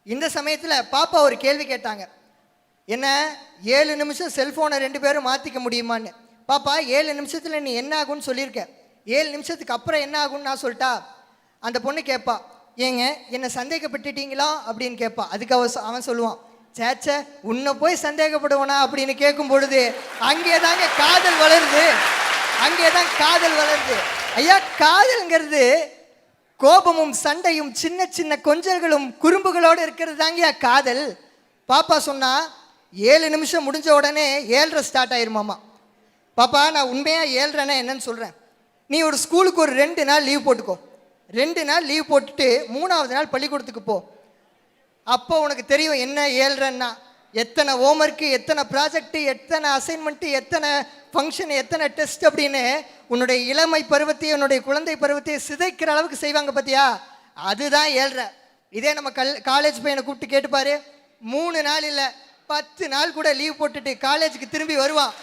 இந்த சமயத்தில் பாப்பா ஒரு கேள்வி கேட்டாங்க. என்ன 7 நிமிஷம் செல்ஃபோனை 2 பேரும் மாற்றிக்க முடியுமான்னு. பாப்பா 7 நிமிஷத்தில் நீ என்ன ஆகும்னு சொல்லியிருக்க, 7 நிமிஷத்துக்கு அப்புறம் என்ன ஆகும்னு நான் சொல்லிட்டா? அந்த பொண்ணு கேட்பா, ஏங்க என்னை சந்தேகப்பட்டுட்டீங்களா அப்படின்னு கேட்பா. அதுக்கு அவன் சொல்லுவான், சேச்சே உன்னை போய் சந்தேகப்படுவனா அப்படின்னு கேட்கும் பொழுது அங்கே தாங்க காதல் வளருது. அங்கே தான் காதல் வளருது. ஐயா, காதல்ங்கிறது கோபமும் சண்டையும் சின்ன சின்ன கொஞ்சல்களும் குறும்புகளோடு இருக்கிறது தாங்கயா காதல். பாப்பா சொன்னா 7 நிமிஷம் முடிஞ்ச உடனே 7:30 ஸ்டார்ட் ஆயிருமாமா. பாப்பா நான் உண்மையாக 7:30 என்னன்னு சொல்கிறேன். நீ ஒரு ஸ்கூலுக்கு ஒரு 2 நாள் லீவ் போட்டுக்கோ. 2 நாள் லீவ் போட்டுட்டு 3ஆவது நாள் பள்ளிக்கூடத்துக்கு போ. அப்போ உனக்கு தெரியும் என்ன 7:30ன்னா. எத்தனை ஹோம்ஒர்க்கு, எத்தனை ப்ராஜெக்ட், எத்தனை அசைன்மெண்ட்டு, எத்தனை ஃபங்க்ஷன், எத்தனை டெஸ்ட் அப்படின்னு உன்னுடைய இளமை பருவத்தையும் உன்னுடைய குழந்தை பருவத்தையும் சிதைக்கிற அளவுக்கு செய்வாங்க பார்த்தியா, அதுதான் 7:30. இதே நம்ம காலேஜ் பையனை கூப்பிட்டு கேட்டுப்பாரு, 3 நாள் இல்லை 10 நாள் கூட லீவ் போட்டுட்டு காலேஜுக்கு திரும்பி வருவான்.